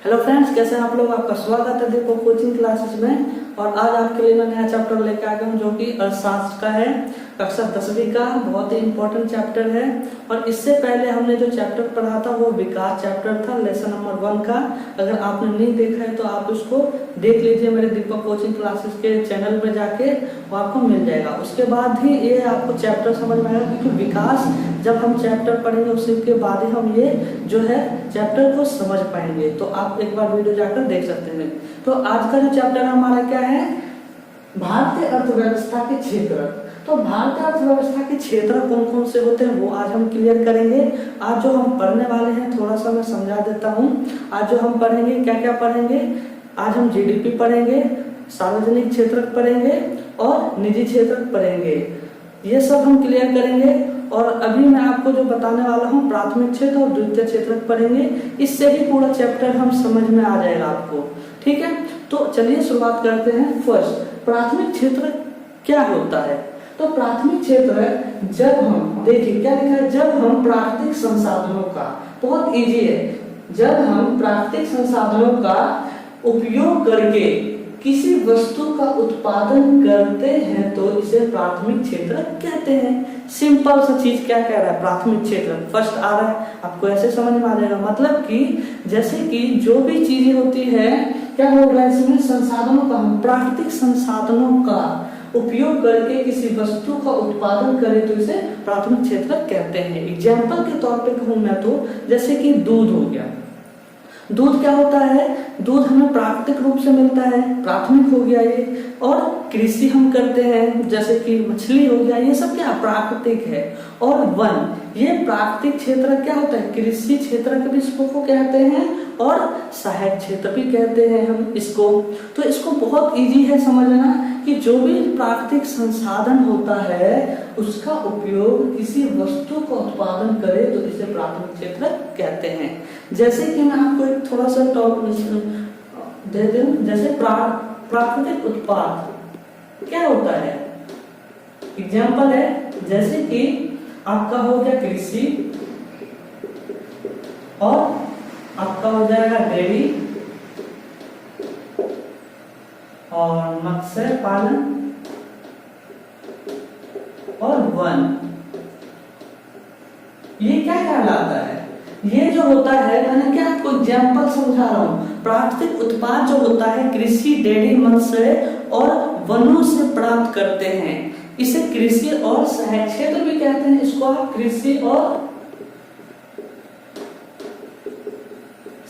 Hello friends, कैसे हैं आप लोग। आपका स्वागत है दीपक कोचिंग क्लासेस में। और आज आपके लिए मैं नया चैप्टर लेके आ गया हूँ जो कि अर्थशास्त्र का है, कक्षा 10वीं का बहुत ही इंपॉर्टेंट चैप्टर है। और इससे पहले हमने जो चैप्टर पढ़ा था वो विकास चैप्टर था, लेसन नंबर 1 का। अगर आपने नहीं देखा है तो आप उसको देख लीजिए मेरे दीपक कोचिंग क्लासेस के चैनल पे जाके, वो आपको मिल जाएगा। उसके बाद ही ये आपको चैप्टर समझ में आएगा, क्योंकि विकास जब हम चैप्टर पढ़ेंगे उसके बाद ही हम ये जो है चैप्टर को समझ पाएंगे। तो आप एक बार वीडियो जाकर देख सकते हैं। तो आज का जो चैप्टर हमारा क्या है, भारतीय अर्थव्यवस्था के क्षेत्र। तो भारतीय अर्थव्यवस्था के क्षेत्र कौन कौन से होते हैं वो आज हम क्लियर करेंगे। आज जो हम पढ़ने वाले हैं थोड़ा सा मैं समझा देता हूँ। आज जो हम पढ़ेंगे क्या क्या पढ़ेंगे, आज हम जीडीपी पढ़ेंगे, सार्वजनिक क्षेत्र पढ़ेंगे और निजी क्षेत्र पढ़ेंगे। ये सब हम क्लियर करेंगे। और अभी मैं आपको जो बताने वाला हूँ प्राथमिक क्षेत्र और द्वितीय क्षेत्र पढ़ेंगे। इससे ही पूरा चैप्टर हम समझ में आ जाएगा आपको, ठीक है। तो चलिए शुरुआत करते हैं। फर्स्ट, प्राथमिक क्षेत्र क्या होता है। तो प्राथमिक क्षेत्र जब हम देखिए क्या लिखा है, जब हम प्राकृतिक संसाधनों का, बहुत इजी है, जब हम प्राकृतिक संसाधनों का उपयोग करके किसी वस्तु का उत्पादन करते हैं तो इसे प्राथमिक क्षेत्र कहते हैं। सिंपल सा चीज क्या कह रहा है, प्राथमिक क्षेत्र फर्स्ट आ रहा है, आपको ऐसे समझ में आ जाएगा। मतलब कि जैसे कि जो भी चीजें होती है क्या होगा इसमें, संसाधनों का, प्राकृतिक संसाधनों का उपयोग करके किसी वस्तु का उत्पादन करें तो इसे प्राथमिक क्षेत्र कहते हैं। एग्जाम्पल के तौर पे कहूं मैं तो जैसे कि दूध हो गया। दूध क्या होता है, दूध हमें प्राकृतिक रूप से मिलता है, प्राथमिक हो गया ये। और कृषि हम करते हैं जैसे कि मछली हो गया, ये सब क्या प्राकृतिक है। और वन, ये प्राकृतिक क्षेत्र क्या होता है, कृषि क्षेत्र के भी इसको कहते हैं और सहायक क्षेत्र भी कहते हैं हम इसको। तो इसको बहुत इजी है समझना कि जो भी प्राकृतिक संसाधन होता है उसका उपयोग किसी वस्तु का उत्पादन करे तो इसे प्राथमिक क्षेत्र कहते हैं। जैसे कि मैं आपको एक थोड़ा सा दे दूं, जैसे प्राकृतिक उत्पाद क्या होता है, एग्जाम्पल है जैसे कि आपका हो गया कृषि और आपका हो जाएगा डेयरी और मत्स्य पालन और वन। ये क्या कहलाता है, ये जो होता है मैंने क्या आपको एग्जाम्पल समझा रहा हूँ। प्राकृतिक उत्पाद जो होता है कृषि, डेयरी, मत्स्य और वनों से प्राप्त करते हैं, इसे कृषि और सहायक क्षेत्र भी कहते हैं। इसको आप कृषि और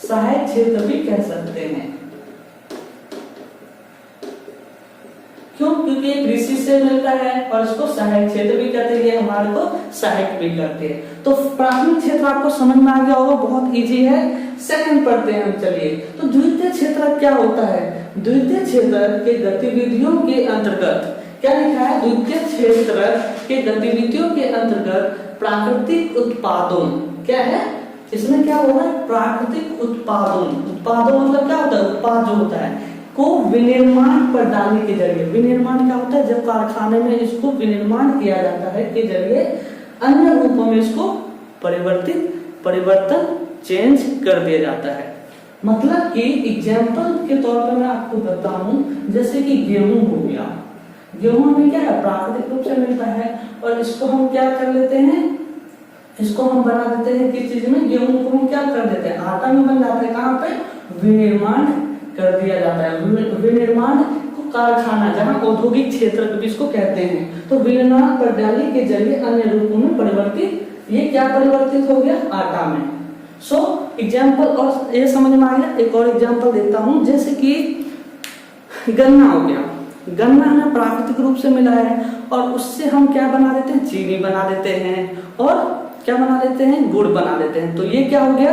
सहायक क्षेत्र भी कह सकते हैं। क्यों, क्योंकि कृषि से मिलता है और इसको सहायक क्षेत्र भी कहते हैं, ये हमारे को सहायक भी करते हैं। तो प्राथमिक क्षेत्र आपको समझ में आ गया होगा, बहुत इजी है। सेकंड पढ़ते हैं हम, चलिए। तो द्वितीय क्षेत्र क्या होता है, द्वितीय क्षेत्र के गतिविधियों के अंतर्गत क्या लिखा है, द्वितीय क्षेत्र के गतिविधियों के अंतर्गत प्राकृतिक उत्पादों, क्या है इसमें क्या होगा, प्राकृतिक उत्पादों। उत्पादों मतलब क्या होता है, उत्पाद जो होता है को विनिर्माण प्रणाली के जरिए, विनिर्माण क्या होता है, जब कारखाने में इसको विनिर्माण किया जाता है के जरिए अन्य रूपों में इसको परिवर्तन चेंज कर दिया जाता है। मतलब कि एग्जाम्पल के तौर पर मैं आपको बताऊं, जैसे कि गेहूं हो गया, गेहूं में क्या है प्राकृतिक रूप से मिलता है और इसको हम क्या कर लेते हैं, इसको हम बना देते हैं किस चीज में, गेहूं को हम क्या कर देते हैं आटा में बन जाता है, कहाँ पे, विनिर्माण कर दिया जाता है। विनिर्माण को कारखाना, जहां औद्योगिक क्षेत्र भी इसको कहते हैं। तो विनिर्माण प्रणाली के जरिए अन्य रूपों में परिवर्तित, ये क्या परिवर्तित हो गया, आटा में। सो एग्जाम्पल, और ये समझ में आ गया। एक और एग्जाम्पल देता हूं, जैसे कि गन्ना हो गया। गन्ना हमें प्राकृतिक रूप से मिला है और उससे हम क्या बना देते हैं, चीनी बना देते हैं और क्या बना देते हैं, गुड़ बना देते हैं। तो ये क्या हो गया,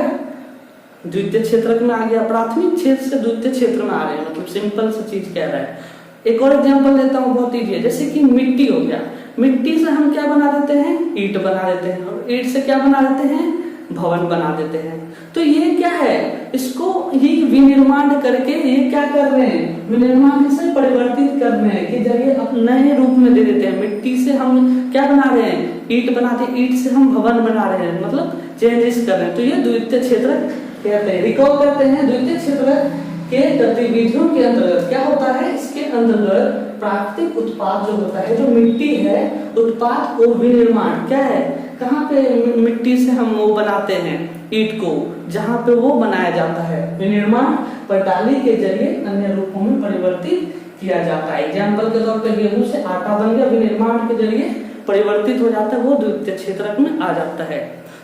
द्वितीय क्षेत्र में आ गया। प्राथमिक क्षेत्र से द्वितीय क्षेत्र में आ रहे हैं, मतलब सिंपल सी चीज कह रहा है। एक और एग्जांपल देता हूँ, बहुत इजी है। जैसे कि मिट्टी हो गया, मिट्टी से हम क्या बना देते हैं, ईंट बना देते हैं और ईंट से क्या बना देते हैं, भवन बना देते हैं। तो ये क्या है, इसको ही विनिर्माण करके ये क्या कर रहे हैं, विनिर्माण से परिवर्तित कर रहे हैं कि जब ये नए रूप में दे देते हैं। मिट्टी से हम क्या बना रहे हैं, ईंट बनाते हैं, ईंट से हम भवन बना रहे हैं, मतलब चेंजेस कर रहे हैं। तो ये द्वितीय क्षेत्रक कहते हैं। रिकॉल करते हैं, द्वितीय क्षेत्रक के गतिविधियों के अंतर्गत क्या होता है, इसके अंतर्गत प्राकृतिक उत्पाद जो होता है, जो मिट्टी है, उत्पाद को विनिर्माण क्या है, कहाँ पे मिट्टी से हम वो बनाते हैं ईंट को, जहाँ पे वो बनाया जाता है, विनिर्माण पटाली के जरिए अन्य रूपों में परिवर्तित किया जाता है। एग्जाम्पल के तौर पे गेहूं से आटा बन गया, विनिर्माण के जरिए परिवर्तित हो जाता है, वो द्वितीय क्षेत्रक में आ जाता है।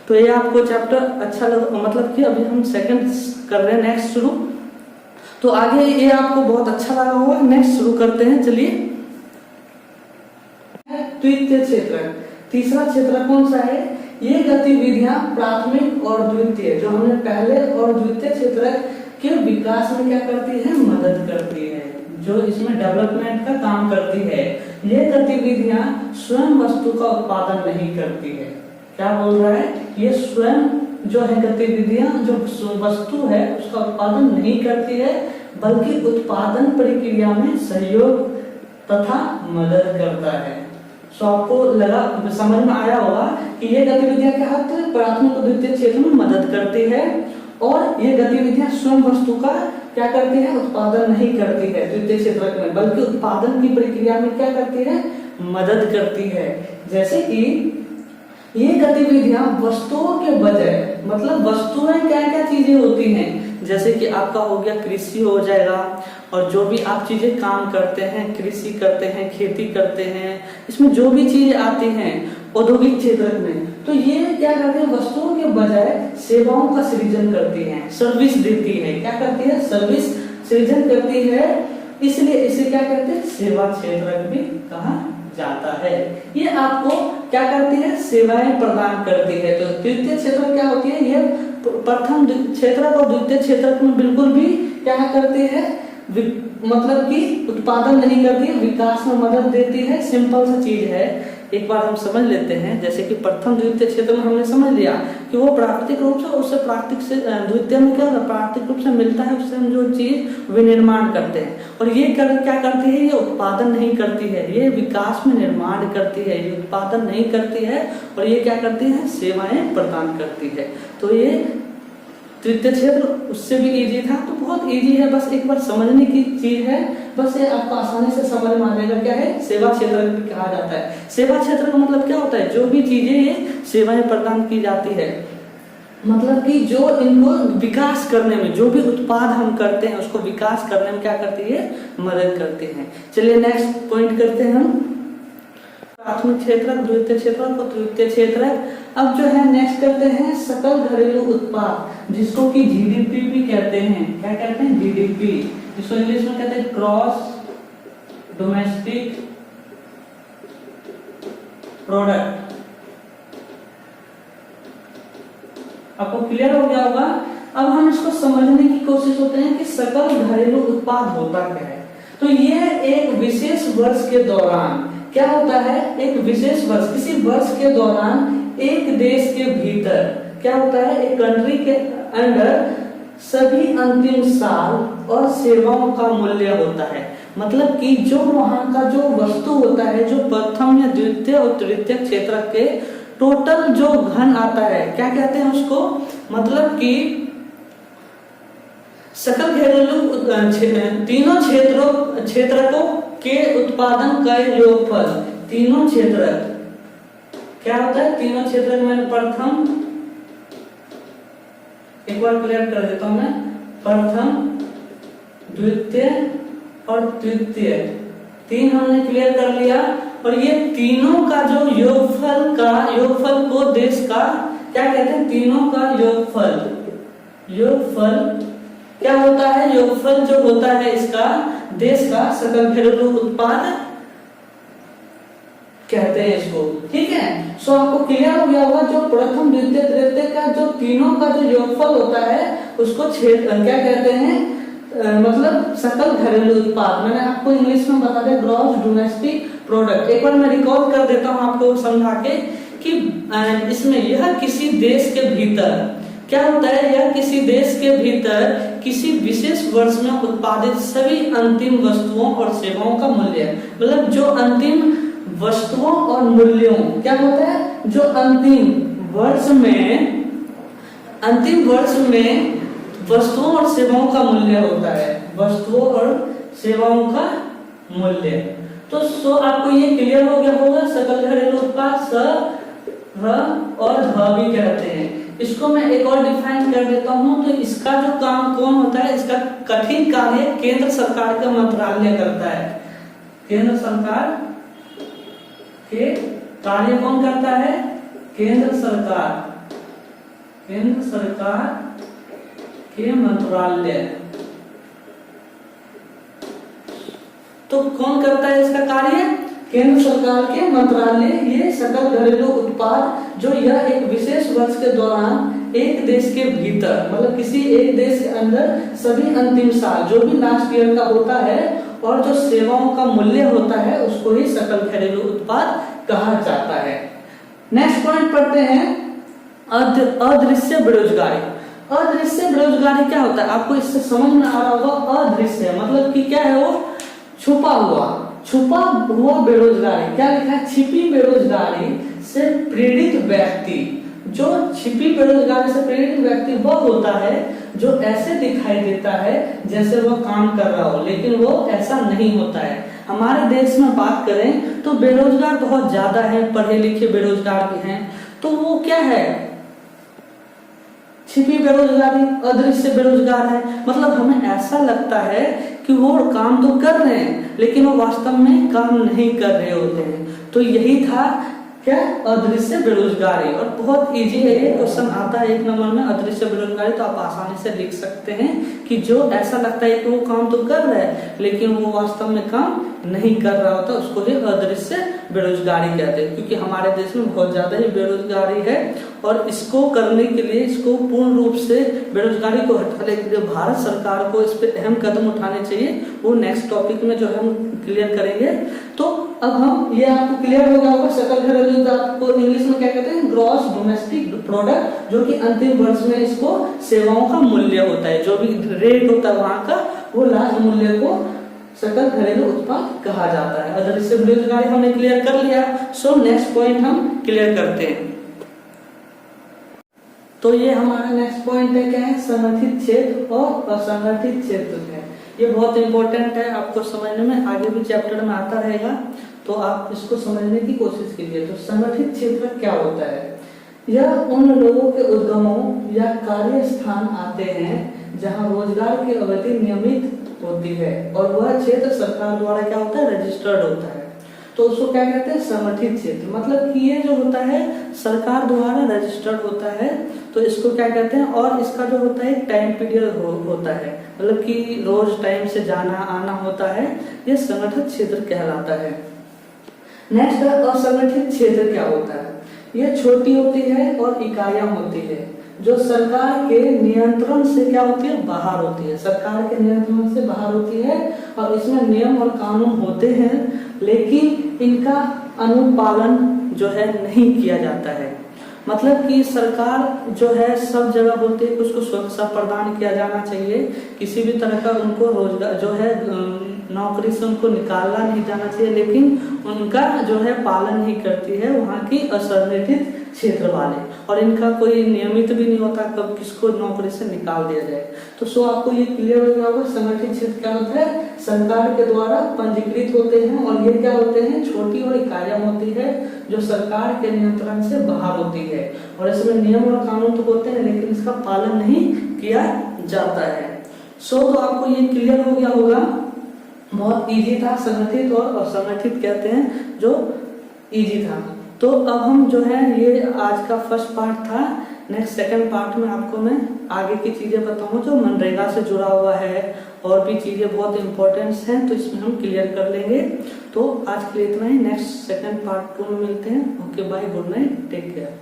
तो ये आपको चैप्टर अच्छा लगा, मतलब कि अभी हम सेकंड कर रहे हैं, नेक्स्ट शुरू। तो आगे ये आपको बहुत अच्छा लगा होगा, नेक्स्ट शुरू करते हैं। चलिए, द्वितीय क्षेत्रक, तीसरा क्षेत्र कौन सा है, ये गतिविधियां प्राथमिक और द्वितीय, जो हमने पहले और द्वितीय क्षेत्रक के विकास में क्या करती है, मदद करती है, जो इसमें डेवलपमेंट का काम करती है। ये गतिविधियां स्वयं वस्तु का उत्पादन नहीं करती है। क्या बोल रहा है, ये स्वयं जो है गतिविधियां जो वस्तु है उसका उत्पादन नहीं करती है, बल्कि उत्पादन प्रक्रिया में सहयोग तथा मदद करता है। सो आपको लगा, समझ में आया होगा कि ये गतिविधियां क्या होती है, प्राथमिक और द्वितीय क्षेत्र में मदद करती है, और ये गतिविधियां स्वयं वस्तु का क्या करती है, उत्पादन नहीं करती है द्वितीय क्षेत्र में, बल्कि उत्पादन की प्रक्रिया में क्या करती है, मदद करती है। जैसे कि ये गतिविधियां वस्तुओं के बजाय, मतलब वस्तुएं क्या क्या चीजें होती हैं, जैसे कि आपका हो गया कृषि हो जाएगा, और जो भी आप चीजें काम करते हैं, कृषि करते हैं, खेती करते हैं, इसमें जो भी चीजें आती हैं औद्योगिक क्षेत्र में, तो ये क्या करते हैं, वस्तुओं के बजाय सेवाओं का सृजन करती हैं, सर्विस देती है। क्या करती है, सर्विस सृजन करती है, इसलिए इसे क्या कहते हैं, सेवा क्षेत्र भी कहा जाता है। ये आपको क्या करती है, सेवाएं प्रदान करती है। तो तृतीय क्षेत्र क्या होती है, ये प्रथम क्षेत्र और द्वितीय क्षेत्र में बिल्कुल भी क्या करती है, मतलब कि उत्पादन नहीं करती है, विकास में मदद देती है। सिंपल सा चीज है, एक बार हम समझ लेते हैं। जैसे कि प्रथम द्वितीय क्षेत्र में हमने समझ लिया कि वो प्राकृतिक रूप से, उससे प्राकृतिक से द्वितीय में क्या प्राकृतिक रूप से मिलता है, उससे हम जो चीज विनिर्माण करते हैं। और ये क्या करती है, ये उत्पादन नहीं करती है, ये विकास में निर्माण करती है, ये उत्पादन नहीं करती है, और ये क्या करती है, सेवाएं प्रदान करती है। तो ये तृतीय क्षेत्र उससे भी इजी था, तो बहुत इजी है, बस एक बार समझने की चीज है, बस ये आपको आसानी से समझ में आ जाएगा। क्या है, सेवा क्षेत्र भी कहा जाता है। सेवा क्षेत्र का मतलब क्या होता है, जो भी चीजें ये सेवाएं प्रदान की जाती है, मतलब कि जो इनको विकास करने में, जो भी उत्पाद हम करते हैं उसको विकास करने में क्या करती है, मदद करती है। चलिए नेक्स्ट पॉइंट करते हैं हम, प्राथमिक क्षेत्र, द्वितीय क्षेत्र और तृतीय क्षेत्र। अब जो है नेक्स्ट करते हैं सकल घरेलू उत्पाद, जिसको कि जीडीपी भी कहते हैं। क्या कहते हैं, जीडीपी, जिसको इंग्लिश में कहते हैं ग्रॉस डोमेस्टिक प्रोडक्ट। आपको क्लियर हो गया होगा। अब हम इसको समझने की कोशिश होते हैं कि सकल घरेलू उत्पाद होता क्या है। तो ये एक विशेष वर्ष के दौरान क्या होता है, एक विशेष वर्ष, किसी वर्ष के दौरान एक देश के भीतर क्या होता है, एक कंट्री के अंदर सभी अंतिम साल और सेवाओं का मूल्य होता है। मतलब कि जो वहां का जो वस्तु होता है, जो प्रथम या द्वितीय और तृतीय क्षेत्र के टोटल जो घन आता है, क्या कहते हैं उसको, मतलब कि सकल घरेलू तीनों क्षेत्रकों के उत्पादन का योगफल, तीनों क्षेत्र क्या होता है, तीनों क्षेत्र में प्रथम, एक बार क्लियर कर देता हूं मैं, प्रथम द्वितीय और तृतीय, तीन हमने क्लियर कर लिया। और ये तीनों का जो योगफल को देश का क्या कहते हैं, तीनों का योगफल क्या होता है, योगफल जो होता है इसका देश का सकल घरेलू उत्पाद कहते हैं इसको। ठीक है, सो आपको क्लियर हो गया होगा, जो प्रथम द्वितीय तृतीय का जो तीनों का जो योगफल होता है उसको क्षेत्र क्या कहते हैं, मतलब सकल घरेलू उत्पाद। मैंने आपको इंग्लिश में बता दिया ग्रॉस डोमेस्टिक प्रोडक्ट। एक बार मैं रिकॉल कर देता हूं आपको समझा के कि इसमें यह किसी देश के भीतर क्या होता है, यह किसी देश के भीतर किसी विशेष वर्ष में उत्पादित सभी अंतिम वस्तुओं और सेवाओं का मूल्य है। मतलब जो अंतिम वस्तुओं और मूल्यों क्या होता है, जो अंतिम वर्ष में वस्तुओं और सेवाओं का मूल्य होता है, वस्तुओं और सेवाओं का मूल्य। तो सो आपको ये क्लियर हो गया होगा, सकल घरेलू उत्पाद स, र और ध भी कहते हैं। इसको मैं एक और डिफाइन कर देता हूं। तो इसका जो काम कौन होता है, इसका कठिन कार्य केंद्र सरकार का मंत्रालय करता है। केंद्र सरकार के कार्य कौन करता है, केंद्र सरकार के मंत्रालय। तो कौन करता है इसका कार्य, केंद्र सरकार के मंत्रालय। ये सकल घरेलू उत्पाद जो यह एक विशेष वर्ष के दौरान एक देश के भीतर, मतलब किसी एक देश के अंदर सभी अंतिम साल जो भी लास्ट ईयर का होता है और जो सेवाओं का मूल्य होता है उसको ही सकल घरेलू उत्पाद कहा जाता है। नेक्स्ट पॉइंट पढ़ते हैं, अदृश्य बेरोजगारी। अदृश्य बेरोजगारी क्या होता है, आपको इससे समझ में आ रहा होगा। अदृश्य मतलब कि क्या है, वो छुपा हुआ बेरोजगारी। क्या लिखा है, छिपी बेरोजगारी से पीड़ित व्यक्ति। जो छिपी बेरोजगारी से पीड़ित व्यक्ति वह होता है जो ऐसे दिखाई देता है जैसे वह काम कर रहा हो, लेकिन वो ऐसा नहीं होता है। हमारे देश में बात करें तो बेरोजगार बहुत ज्यादा है, पढ़े लिखे बेरोजगार भी हैं। तो वो क्या है, छिपी बेरोजगारी, अदृश्य बेरोजगार है। मतलब हमें ऐसा लगता है कि वो काम तो कर रहे हैं लेकिन वो वास्तव में काम नहीं कर रहे होते हैं। तो यही था क्या, अदृश्य बेरोजगारी। और बहुत इजी है, ये क्वेश्चन आता है 1 नंबर में, अदृश्य बेरोजगारी। तो आप आसानी से लिख सकते हैं कि जो ऐसा लगता है कि वो काम तो कर रहा है लेकिन वो वास्तव में काम नहीं कर रहा होता, उसको ही अदृश्य बेरोजगारी कहते हैं। क्योंकि हमारे देश में बहुत ज्यादा ही बेरोजगारी है और इसको करने के लिए, इसको पूर्ण रूप से बेरोजगारी को हटाने के लिए भारत सरकार को इस पे अहम कदम उठाने चाहिए। वो नेक्स्ट टॉपिक में जो है हम क्लियर करेंगे। तो अब हम, ये आपको क्लियर हो गया होगा सकल घरेलू उत्पाद को इंग्लिश में क्या कहते हैं, ग्रॉस डोमेस्टिक प्रोडक्ट, जो कि अंतिम वर्ष में इसको सेवाओं का मूल्य होता है, जो भी रेट होता है वहां का, वो लास्ट मूल्य को सकल घरेलू उत्पाद कहा जाता है। अदृश्य बेरोजगारी हमने क्लियर कर लिया। सो नेक्स्ट पॉइंट हम क्लियर करते हैं। तो ये हमारा नेक्स्ट पॉइंट है, क्या है, संगठित क्षेत्र और असंगठित क्षेत्र है। ये बहुत इंपॉर्टेंट है, आपको समझने में आगे भी चैप्टर में आता रहेगा, तो आप इसको समझने की कोशिश कीजिए। तो संगठित क्षेत्र क्या होता है, यह उन लोगों के उद्यमों या कार्य स्थान आते हैं जहां रोजगार की अवधि नियमित होती है और वह क्षेत्र सरकार द्वारा क्या होता है, रजिस्टर्ड होता है। तो उसको क्या कहते हैं, संगठित क्षेत्र। मतलब कि ये जो होता है सरकार द्वारा रजिस्टर्ड होता है, तो इसको क्या कहते हैं। और इसका जो होता है टाइम पीरियड होता है, मतलब कि रोज टाइम से जाना आना होता है, ये संगठित क्षेत्र कहलाता है। नेक्स्ट है असंगठित क्षेत्र क्या होता है। ये छोटी होती है और इकाइयां होती है जो सरकार के नियंत्रण से क्या होती है, बाहर होती है, सरकार के नियंत्रण से बाहर होती है। और इसमें नियम और कानून होते हैं लेकिन इनका अनुपालन जो है नहीं किया जाता है। मतलब कि सरकार जो है सब जगह बोलती है कि उसको सुरक्षा प्रदान किया जाना चाहिए, किसी भी तरह का उनको रोजगार जो है नौकरी से उनको निकालना नहीं जाना चाहिए, लेकिन उनका जो है पालन नहीं करती है वहाँ की असंगठित क्षेत्र वाले। और इनका कोई नियमित भी नहीं होता कब किसको नौकरी से निकाल दिया जाए। तो सो आपको ये क्लियर हो गया होगा, संगठित क्षेत्र क्या होता है, सरकार के द्वारा पंजीकृत होते हैं और ये क्या होते हैं, छोटी और इकाइयां होती है जो सरकार के नियंत्रण से बाहर होती है। और इसमें नियम और कानून तो होते हैं लेकिन इसका पालन नहीं किया जाता है। सो तो आपको ये क्लियर हो गया होगा, बहुत इजी था। संगठित और असंगठित कहते हैं जो इजी था। तो अब हम जो है ये आज का फर्स्ट पार्ट था। नेक्स्ट सेकंड पार्ट में आपको मैं आगे की चीजें बताऊंगा जो मनरेगा से जुड़ा हुआ है, और भी चीजें बहुत इंपॉर्टेंट हैं, तो इसमें हम क्लियर कर लेंगे। तो आज के लिए इतना ही, नेक्स्ट सेकंड पार्ट 2 में मिलते हैं। Okay bye, good night, take care.